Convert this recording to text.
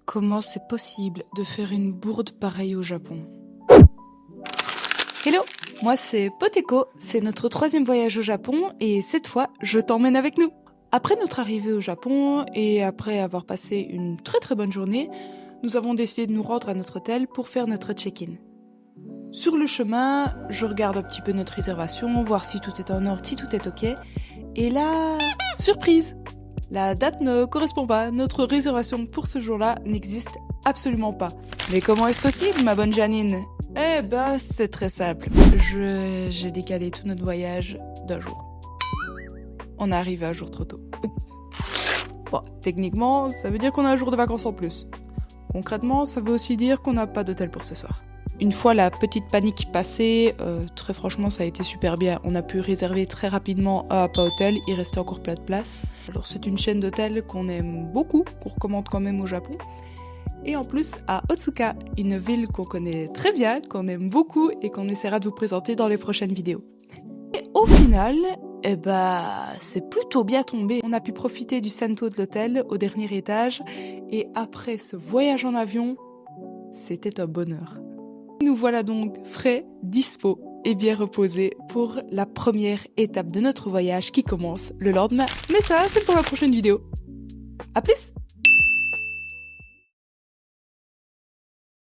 Comment c'est possible de faire une bourde pareille au Japon? Hello, moi c'est Poteko, c'est notre 3e voyage au Japon et cette fois je t'emmène avec nous. Après notre arrivée au Japon et après avoir passé une très bonne journée, nous avons décidé de nous rendre à notre hôtel pour faire notre check-in. Sur le chemin, je regarde un petit peu notre réservation, voir si tout est en ordre, si tout est ok. Et là, surprise! La date ne correspond pas, notre réservation pour ce jour-là n'existe absolument pas. Mais comment est-ce possible, ma bonne Janine? Eh ben, c'est très simple. J'ai décalé tout notre voyage d'un jour. On est arrivé un jour trop tôt. Bon, techniquement, ça veut dire qu'on a un jour de vacances en plus. Concrètement, ça veut aussi dire qu'on n'a pas d'hôtel pour ce soir. Une fois la petite panique passée, très franchement ça a été super bien. On a pu réserver très rapidement un Appa Hotel, il restait encore plein de place. Alors c'est une chaîne d'hôtels qu'on aime beaucoup, qu'on recommande quand même au Japon. Et en plus à Otsuka, une ville qu'on connaît très bien, qu'on aime beaucoup et qu'on essaiera de vous présenter dans les prochaines vidéos. Et au final, c'est plutôt bien tombé. On a pu profiter du Sento de l'hôtel au dernier étage et après ce voyage en avion, c'était un bonheur. Nous voilà donc frais, dispo et bien reposés pour la première étape de notre voyage qui commence le lendemain. Mais ça, c'est pour la prochaine vidéo. À plus!